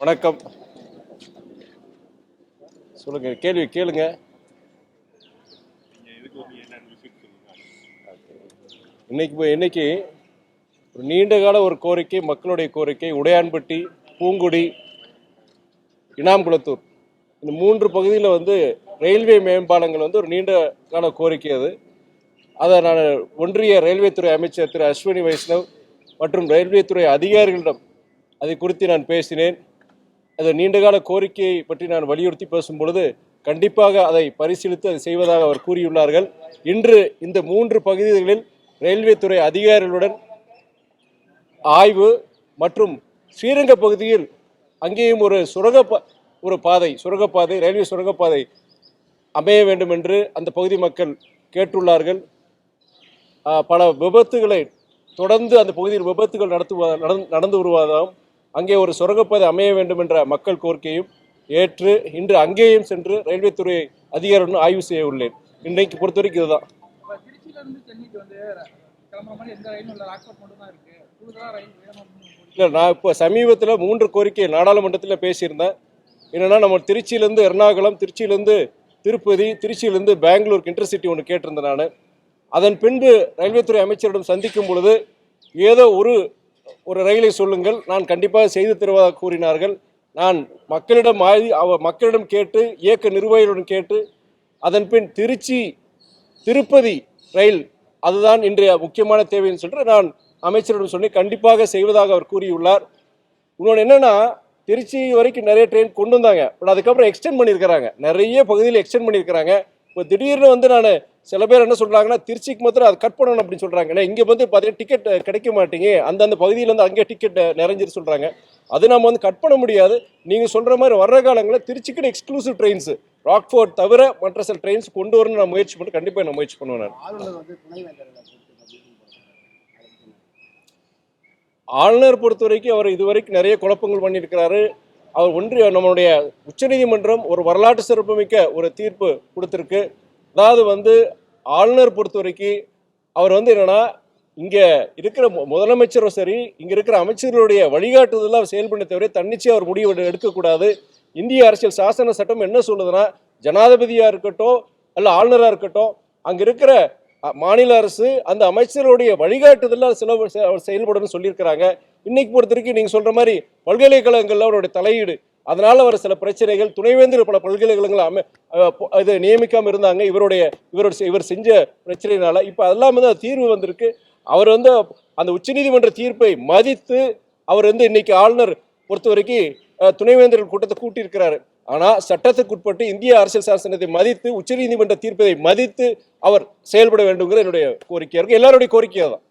வணக்கம். சொல்லுங்க, கேள்வி கேளுங்க. இன்னைக்கு ஒரு நீண்ட கால ஒரு கோரிக்கை, மக்களுடைய கோரிக்கை. உடையான்பட்டி, பூங்குடி, இனாம்குளத்தூர் இந்த 3 பகுதியில் ரயில்வே மேம்பாலங்கள் ஒரு நீண்ட கால கோரிக்கை. அதை நான் ஒன்றிய ரயில்வே துறை அமைச்சர் திரு அஸ்வினி வைஷ்ணவ் மற்றும் ரயில்வே துறை அதிகாரிகளிடம் அதை குறித்து நான் பேசினேன். அது நீண்டகால கோரிக்கையை பற்றி நான் வலியுறுத்தி பேசும் பொழுது கண்டிப்பாக அதை பரிசீலித்து அதை செய்வதாக அவர் கூறியுள்ளார்கள். இன்று இந்த 3 பகுதிகளில் ரயில்வே துறை அதிகாரிகளுடன் ஆய்வு மற்றும் ஸ்ரீரங்க பகுதியில் அங்கேயும் ஒரு சுரங்கப்பாதை ரயில்வே சுரங்கப்பாதை அமைய வேண்டும் என்று அந்த பகுதி மக்கள் கேட்டுள்ளார்கள். பல விபத்துகளை தொடர்ந்து அந்த பகுதியில் விபத்துகள் நடந்து வருவதாகவும் அங்கே ஒரு சுரங்கப்பாதை அமைய வேண்டும் என்ற மக்கள் கோரிக்கையும் ஏற்று இன்று அங்கேயும் சென்று ரயில்வே துறை அதிகாரிகளுடன் ஆய்வு செய்ய உள்ளேன். இன்றைக்கு பொறுத்தவரைக்கும் இதுதான். இல்லை, நான் இப்போ சமீபத்தில் 3 கோரிக்கை நாடாளுமன்றத்தில் பேசியிருந்தேன். என்னென்னா, நம்ம திருச்சியிலேருந்து எர்ணாகுளம், திருச்சியிலேருந்து திருப்பதி, திருச்சியிலேருந்து பெங்களூருக்கு இன்டர்சிட்டி ஒன்று கேட்டிருந்தேன் நான். அதன் பின்பு ரயில்வே துறை அமைச்சரிடம் சந்திக்கும் பொழுது ஏதோ ஒரு ரயிலை சொல்லுங்கள், நான் கண்டிப்பாக செய்து தருவதாக கூறினார்கள். நான் மக்களிடம் கேட்டு, இயக்க நிர்வாகிகளுடன் கேட்டு, அதன் பின் திருப்பதி ரயில் அதுதான் இன்றைய முக்கியமான தேவைன்னு சொல்லிட்டு நான் அமைச்சரிடம் சொன்னேன். கண்டிப்பாக செய்வதாக அவர் கூறியுள்ளார். இன்னொன்று என்னன்னா, திருச்சி வரைக்கும் நிறைய ட்ரெயின் கொண்டு வந்தாங்க. பட் அதுக்கப்புறம் எக்ஸ்டெண்ட் பண்ணியிருக்கிறாங்க, நிறைய பகுதியில் எக்ஸ்டெண்ட் பண்ணியிருக்கிறாங்க. இப்போ திடீர்னு நான் சில பேர் என்ன சொல்றாங்கன்னா, திருச்சிக்கு மாத்திரம் அதை கட் பண்ணணும் அப்படின்னு சொல்றாங்க. ஏன்னா இங்கே பார்த்தீங்கன்னா டிக்கெட் கிடைக்க மாட்டீங்க, அந்தந்த பகுதியிலேருந்து அங்கே டிக்கெட் நிறைஞ்சிட்டு சொல்றாங்க. அது நம்ம கட் பண்ண முடியாது. நீங்க சொல்ற மாதிரி வர்ற காலங்களில் திருச்சிக்கு எக்ஸ்க்ளூசிவ் ட்ரெயின்ஸ் ராக்ஃபோர்ட் தவிர மற்ற சில ட்ரெயின்ஸ் கொண்டு வரணும்னு நான் முயற்சி பண்ணி கண்டிப்பாக நான் முயற்சி பண்ணுவேன். ஆளுநர் பொறுத்த வரைக்கும் அவர் இதுவரைக்கும் நிறைய குழப்பங்கள் பண்ணியிருக்கிறாரு. அவர் நம்மளுடைய உச்சநீதிமன்றம் ஒரு வரலாற்று சிறப்புமிக்க ஒரு தீர்ப்பு கொடுத்திருக்கு. அதாவது ஆளுநர் பொறுத்த வரைக்கும் அவர் என்னன்னா, இங்க இருக்கிற முதலமைச்சரும் சரி, இங்க இருக்கிற அமைச்சர்களுடைய வழிகாட்டுதல் செயல்பட தவிர தன்னிச்சையாக அவர் முடிவு எடுக்கக்கூடாது. இந்திய அரசியல் சாசன சட்டம் என்ன சொல்லுதுன்னா, ஜனாதிபதியா இருக்கட்டும் அல்ல ஆளுநரா இருக்கட்டும், அங்க இருக்கிற மாநில அரசு அந்த அமைச்சருடைய வழிகாட்டுதல் செயல்படும் சொல்லியிருக்கிறாங்க. இன்னைக்கு பொறுத்த வரைக்கும் நீங்க சொல்ற மாதிரி பல்கலைக்கழகங்கள்ல அவருடைய தலையீடு, அதனால வர சில பிரச்சனைகள், துணைவேந்தர் பல பல்கலைக்கழகங்கள் நியமிக்காம இருந்தாங்க. இவர் செஞ்ச பிரச்சனைனால இப்ப அதெல்லாம் தீர்வு வந்திருக்கு. அவர் அந்த உச்சநீதிமன்ற தீர்ப்பை மதித்து அவர் இன்னைக்கு ஆளுநர் பொறுத்த வரைக்கும் துணைவேந்தர்கள் கூட்டத்தை கூட்டியிருக்கிறாரு. ஆனா சட்டத்துக்கு உட்பட்டு இந்திய அரசியல் சாசனத்தை மதித்து, உச்சநீதிமன்ற தீர்ப்பை மதித்து அவர் செயல்பட வேண்டும்ங்கிற என்னுடைய கோரிக்கையா இருக்கு. எல்லாருடைய கோரிக்கையா தான்.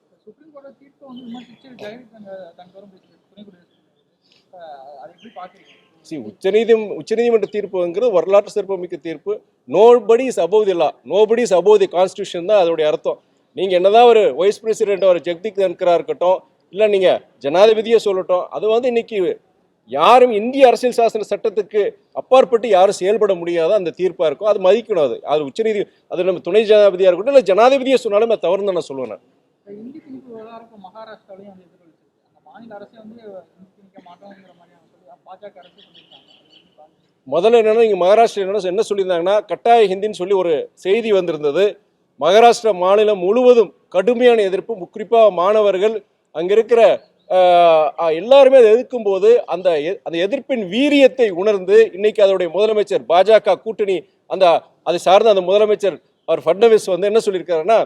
உச்சநீதிமன்ற தீர்ப்புங்கிறது வரலாற்று சிறப்புமிக்க தீர்ப்பு. Nobody is above the law, nobody is above the constitution தான் அதோடைய அர்த்தம். நீங்க என்னதான் ஒரு வைஸ் பிரசிடென்ட் ஒரு ஜெகதீப் தன்கரா இருக்கட்டும், இல்ல நீங்க ஜனாதிபதியை சொல்லட்டும், அது இன்னைக்கு யாரும் இந்திய அரசியல் சாசன சட்டத்துக்கு அப்பாற்பட்டு யாரும் செயல்பட முடியாத அந்த தீர்ப்பா இருக்கும். அது மதிக்கணும். அது நம்ம துணை ஜனாதிபதியா இருக்கட்டும் இல்ல ஜனாதிபதியை சொன்னாலும் அது தவறு தான் நான் சொல்லுவேன். முதல்ல என்னன்னா, இங்க மகாராஷ்டிரா என்ன சொல்லியிருந்தாங்கன்னா, கட்டாய ஹிந்தின்னு சொல்லி ஒரு செய்தி வந்திருந்தது. மகாராஷ்டிரா மாநிலம் முழுவதும் கடுமையான எதிர்ப்பு, குறிப்பா மாணவர்கள் அங்க இருக்கிற எல்லாருமே அதை எதிர்க்கும் போது அந்த எதிர்ப்பின் வீரியத்தை உணர்ந்து இன்னைக்கு அதோடைய முதலமைச்சர் பாஜக கூட்டணி அதை சார்ந்த அந்த முதலமைச்சர் அவர் ஃபட்னவிஸ் என்ன சொல்லியிருக்காருன்னா,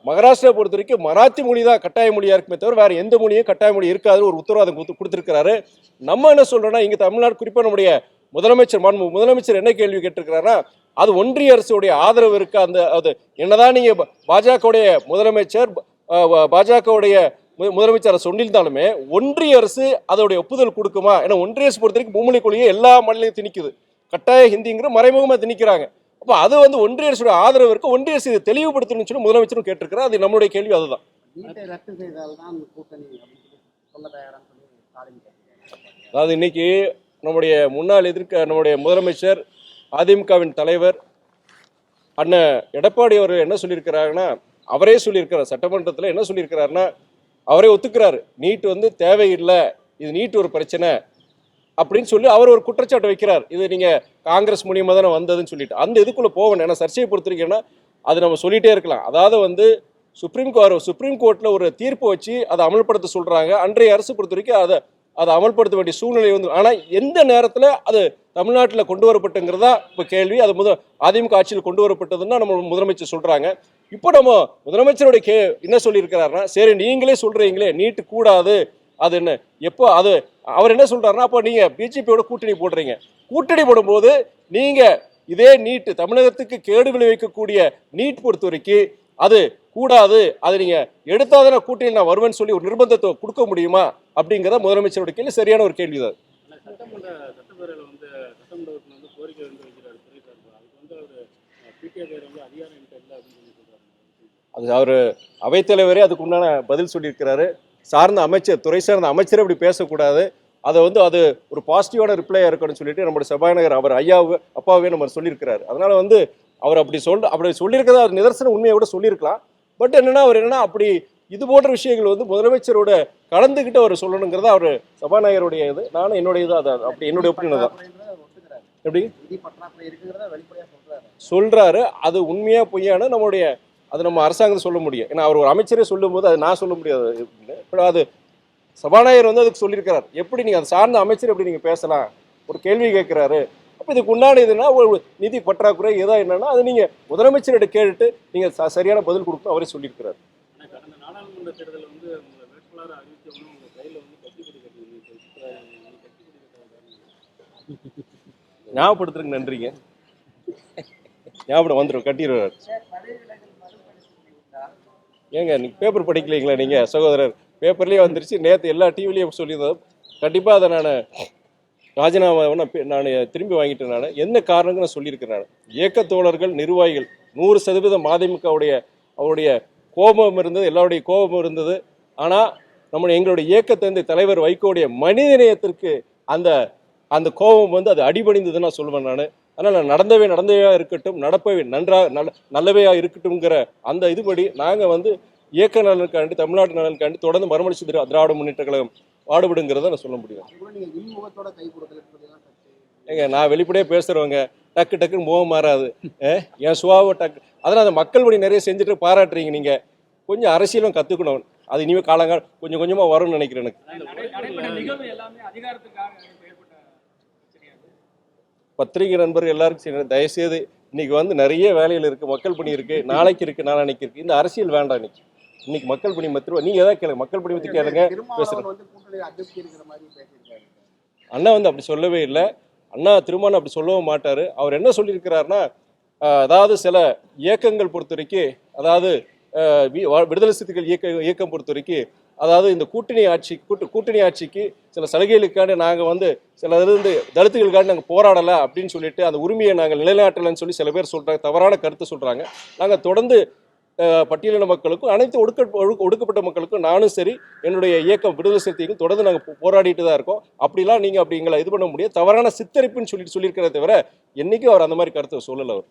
மகாராஷ்டிரா பொறுத்த வரைக்கும் மராத்தி மொழி தான் கட்டாய மொழியா இருக்குமே தவிர வேற எந்த மொழியும் கட்டாய மொழி இருக்காது ஒரு உத்தரவாதம் கொடுத்திருக்கிறாரு. நம்ம என்ன சொல்றோம்னா, இங்க தமிழ்நாடு குறிப்பா நம்முடைய முதலமைச்சர் என்ன கேள்வி கேட்டிருக்கிறாருன்னா, அது ஒன்றிய அரசுடைய ஆதரவு இருக்கு. அது என்னதான் நீங்க பாஜகவுடைய முதலமைச்சர் சொல்லியிருந்தாலுமே ஒன்றிய அரசு அதோடைய ஒப்புதல் கொடுக்குமா? ஏன்னா ஒன்றிய அரசு பொறுத்த வரைக்கும் மும்மொழி கொள்கையை எல்லா மாநிலத்தையும் திணிக்குது. கட்டாய ஹிந்திங்கிற மறைமுகமா திணிக்கிறாங்க. அப்ப அது ஒன்றிய அரசுடைய ஆதரவு இருக்கு. ஒன்றிய அரசு இதை தெளிவுபடுத்தணும்னு சொல்லி முதலமைச்சரும் கேட்டிருக்கிறார். அது நம்மளுடைய கேள்வி. அதுதான். அதாவது இன்னைக்கு நம்முடைய முதலமைச்சர் அதிமுகவின் தலைவர் அண்ணன் எடப்பாடி அவர் என்ன சொல்லியிருக்கிறாருன்னா, அவரே சொல்லியிருக்கிறார் சட்டமன்றத்தில் என்ன சொல்லியிருக்கிறாருன்னா, அவரே ஒத்துக்கிறாரு, நீட் தேவையில்லை, இது நீட் ஒரு பிரச்சனை, அப்படின்னு சொல்லி அவர் ஒரு குற்றச்சாட்டு வைக்கிறார். இது நீங்க காங்கிரஸ் மூலியமா தானே வந்ததுன்னு சொல்லிட்டு அந்த இதுக்குள்ள போகணும். ஏன்னா சர்ச்சையை பொறுத்திருக்கேன்னா அது நம்ம சொல்லிட்டே இருக்கலாம். அதாவது வந்து சுப்ரீம் கோர்ட்ல ஒரு தீர்ப்பு வச்சு அதை அமல்படுத்த சொல்றாங்க. அன்றைய அரசு பொறுத்த வரைக்கும் அதை அமல்படுத்த வேண்டிய சூழ்நிலை வந்து, ஆனா எந்த நேரத்தில் அது தமிழ்நாட்டில் கொண்டு வரப்பட்டுங்கிறதா இப்போ கேள்வி. அது அதிமுக ஆட்சியில் கொண்டு வரப்பட்டதுன்னா நம்ம முதலமைச்சர் சொல்றாங்க. இப்போ நம்ம முதலமைச்சருடைய என்ன சொல்லியிருக்கிறாருன்னா, சரி நீங்களே சொல்றீங்களே நீட்டு கூடாது, அது என்ன எப்போ அது அவர் என்ன சொல்றாருன்னா, அப்போ நீங்க பிஜேபியோட கூட்டணி போடுறீங்க, கூட்டணி போடும்போது நீங்க இதே நீட் தமிழகத்துக்கு கேடு விளைவிக்கக்கூடிய நீட் பொறுத்த வரைக்கும் அது கூடாது, அது நீங்க எடுத்தாதான கூட்டணியில் நான் வருவேன்னு சொல்லி ஒரு நிர்பந்தத்தை கொடுக்க முடியுமா அப்படிங்கிறத முதலமைச்சருடைய கேள்வி. சரியான ஒரு கேள்விதான். அது அவர் அவைத்தலைவரே அதுக்கு உண்டான பதில் சொல்லியிருக்கிறாரு. சார்ந்த அமைச்சர், துறை சார்ந்த அமைச்சரே அப்படி பேசக்கூடாது, அதை வந்து அது ஒரு பாசிட்டிவான ரிப்ளையா இருக்கணும்னு சொல்லிட்டு நம்மளுடைய சபாநாயகர் அவர் அப்பாவே நம்ம சொல்லியிருக்கிறாரு. அதனால வந்து அவர் அப்படி சொல்லியிருக்கிறதா அது நிதர்சன உண்மையை கூட சொல்லியிருக்கலாம். பட் என்னன்னா அவர் அப்படி இது போன்ற விஷயங்கள் வந்து முதலமைச்சரோட கலந்துக்கிட்டு அவர் சொல்லணுங்கிறத அவர் சபாநாயகருடைய இது. நானும் என்னுடைய இது அது அப்படி என்னுடைய ஒப்பீனியன் தான். எப்படி சொல்றாரு, அது உண்மையா பொய்யான நம்மளுடைய அது நம்ம அரசாங்கத்தை சொல்ல முடியும். ஏன்னா அவர் ஒரு அமைச்சரே சொல்லும் போது அது நான் சொல்ல முடியாது. இப்போ அது சபாநாயகர் வந்து அதுக்கு சொல்லியிருக்கிறார். எப்படி நீங்க அதை சார்ந்த அமைச்சர் எப்படி நீங்க பேசலாம், ஒரு கேள்வி கேட்கிறாரு. அப்போ இதுக்கு உண்டான இதுன்னா ஒரு நிதி பற்றாக்குறை ஏதா என்னன்னா அது நீங்க முதலமைச்சரிடம் கேட்டுட்டு நீங்க சரியான பதில் கொடுக்கணும் அவரே சொல்லியிருக்கிறார். ஞாபகப்படுத்துறதுக்கு நன்றிங்க. ஞாபகம் வந்துடும், கட்டிடுவார். ஏங்க நீங்க பேப்பர் படிக்கலீங்களா நீங்க சகோதரர்? பேப்பர்லேயே வந்துருச்சு, நேற்று எல்லா டிவிலையும் சொல்லியிருந்தோம். கண்டிப்பாக அதை நான் ராஜினாமா நான் திரும்பி வாங்கிட்டேன். நான் என்ன காரணங்கள் நான் சொல்லியிருக்கிறேன். நான் இயக்க தோழர்கள் நிர்வாகிகள் 100% அதிமுகவுடைய அவருடைய கோபம் இருந்தது, எல்லாருடைய கோபம் இருந்தது. ஆனால் எங்களுடைய இயக்கத்தை தலைவர் வைகோடைய மனிதநேயத்திற்கு அந்த கோபம் வந்து அது அடிபணிந்ததுன்னு நான் சொல்லுவேன். நான் அதனால் நடந்தவையா இருக்கட்டும், நடப்பவை நல்லவையா இருக்கட்டும்ங்கிற அந்த இதுபடி நாங்கள் வந்து இயக்க நலனுக்காண்டி தமிழ்நாட்டு நலனுக்காண்டி தொடர்ந்து மறுமலர்ச்சி திராவிட முன்னேற்ற கழகம் பாடுபடுங்கிறத நான் சொல்ல முடியும். ஏங்க நான் வெளிப்படையாக பேசுகிறவங்க டக்கு டக்குன்னு முகம் மாறாது. என் சுவாவை டக்கு அதனால் அந்த மக்கள் பணி நிறைய செஞ்சுட்டு பாராட்டுறீங்க. நீங்கள் கொஞ்சம் அரசியலும் கற்றுக்கணும். அது இனிமேல் காலங்கால கொஞ்சம் கொஞ்சமாக வரும்னு நினைக்கிறேன். எனக்கு பத்திரிகை நண்பர்கள் எல்லாருக்கும் தயவுசெய்து இன்னைக்கு வந்து நிறைய வேலைகள் இருக்குது, மக்கள் பணி இருக்குது, நாளைக்கு இருக்குது, நாளானைக்கு இருக்குது. இந்த அரசியல் வேண்டாம். இன்னைக்கு மக்கள் பணி மத்திரம் நீங்க எதாவது கேளுங்க, மக்கள் பணி பற்றி கேளுங்க. பேசுறேன். அண்ணா வந்து அப்படி சொல்லவே இல்லை. அண்ணா திருமணம் அப்படி சொல்லவும் மாட்டாரு. அவர் என்ன சொல்லியிருக்கிறாருன்னா, அதாவது சில இயக்கங்கள் பொறுத்த வரைக்கும், அதாவது விடுதலை சிறுத்தைகள் இயக்கம் பொறுத்த வரைக்கும், அதாவது இந்த கூட்டணி ஆட்சிக்கு சில சலுகைகளுக்காண்டி நாங்கள் வந்து சில இருந்து தலித்துகளுக்காண்டி நாங்கள் போராடலை அப்படின்னு சொல்லிட்டு அந்த உரிமையை நாங்கள் நிலைநாட்டலைன்னு சொல்லி சில பேர் சொல்கிறாங்க, தவறான கருத்து சொல்கிறாங்க. நாங்கள் தொடர்ந்து பட்டியலின மக்களுக்கும் அனைத்து ஒடுக்கப்பட்ட மக்களுக்கும் நானும் சரி என்னுடைய இயக்கம் விடுதலை சிறுத்தைகள் தொடர்ந்து நாங்கள் போராடிட்டு தான் இருக்கோம். அப்படிலாம் நீங்கள் அப்படி எங்களை இது பண்ண முடியாது, தவறான சித்தரிப்புன்னு சொல்லியிருக்கிறத தவிர என்னைக்கும் அவர் அந்த மாதிரி கருத்தை சொல்லலை. அவர்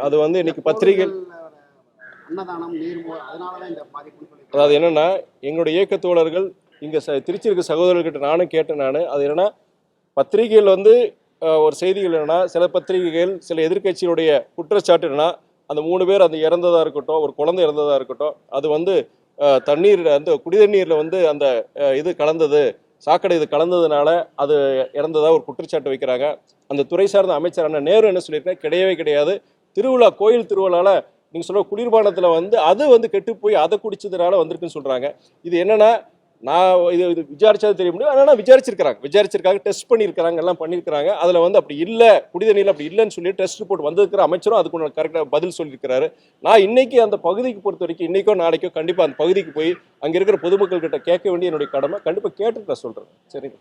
அது வந்து இன்னைக்கு பத்திரிகை அதாவது என்னன்னா, எங்களுடைய இயக்க தோழர்கள் இங்க திருச்சி இருக்க சகோதரர்கிட்ட நானும் கேட்டேன். அது என்னன்னா, பத்திரிகைகள் வந்து ஒரு செய்திகள் என்னன்னா, சில பத்திரிகைகள் சில எதிர்கட்சியினுடைய குற்றச்சாட்டு என்னன்னா, அந்த 3 பேர் அந்த இறந்ததா இருக்கட்டும், ஒரு குழந்தை இறந்ததா இருக்கட்டும், அது வந்து தண்ணீர் அந்த குடிதண்ணீர்ல வந்து அந்த இது கலந்தது, சாக்கடை இது கலந்ததுனால அது இறந்ததா ஒரு குற்றச்சாட்டு வைக்கிறாங்க. அந்த துறை சார்ந்த அமைச்சர் அண்ணன் நேரு என்ன சொல்லியிருக்காங்க, கிடையவே கிடையாது, திருவிழா கோயில் திருவிழால நீங்க சொல்ற குளிர்பானத்துல வந்து அது வந்து கெட்டு போய் அதை குடிச்சதுனால வந்திருக்குன்னு சொல்றாங்க. இது என்னன்னா, நான் இது விசாரிச்சாது தெரிய முடியும். ஆனால் விசாரிச்சிருக்காங்க, டெஸ்ட் பண்ணியிருக்கிறாங்க, எல்லாம் பண்ணியிருக்கிறாங்க. அதில் வந்து அப்படி இல்லை, குடிதண்ணீர் அப்படி இல்லைன்னு சொல்லி டெஸ்ட் ரிப்போர்ட் வந்திருக்கிற அமைச்சரும் அதுக்கு கரெக்டாக பதில் சொல்லியிருக்கிறாரு. நான் இன்னைக்கு அந்த பகுதிக்கு பொறுத்த வரைக்கும் இன்னைக்கோ நாளைக்கோ கண்டிப்பாக அந்த பகுதிக்கு போய் அங்கே இருக்கிற பொதுமக்கள் கிட்ட கேட்க வேண்டிய என்னுடைய கடமை. கண்டிப்பாக கேட்டுட்டு நான் சொல்கிறேன். சரிங்க.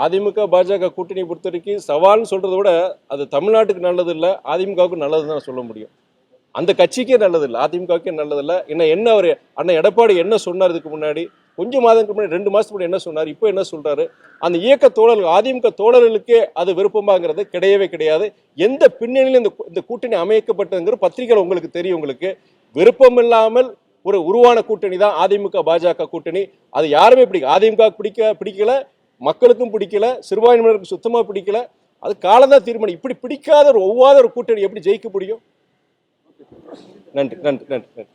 அதிமுக பாஜக கூட்டணி பொறுத்த வரைக்கும் சவால்னு சொல்றதை விட அது தமிழ்நாட்டுக்கு நல்லது இல்லை, அதிமுகவுக்கு நல்லதுன்னு தான் சொல்ல முடியும். அந்த கட்சிக்கே நல்லதில்லை, அதிமுகவுக்கே நல்லதில்லை. என்ன அவர் அண்ணன் எடப்பாடி என்ன சொன்னார் இதுக்கு முன்னாடி, கொஞ்சம் மாதங்களுக்கு முன்னாடி 2 மாதத்துக்கு முன்னாடி என்ன சொன்னார், இப்போ என்ன சொல்றாரு? அந்த இயக்க தோழர்கள், அதிமுக தோழர்களுக்கே அது விருப்பமாங்கிறது கிடையவே கிடையாது. எந்த பின்னணியில் இந்த கூட்டணி அமைக்கப்பட்டதுங்கிற பத்திரிகைகள் உங்களுக்கு தெரியும். உங்களுக்கு விருப்பம் இல்லாமல் ஒரு உருவான கூட்டணி தான் அதிமுக பாஜக கூட்டணி. அது யாருமே அதிமுக பிடிக்கல, மக்களுக்கும் பிடிக்கல, சிறுபான்மையினருக்கு சுத்தமா பிடிக்கல. அது காலம்தான் தீர்மானம். இப்படி பிடிக்காத ஒவ்வாத ஒரு கூட்டணி எப்படி ஜெயிக்க முடியும்? நன்றி நன்றி நன்றி நன்றி.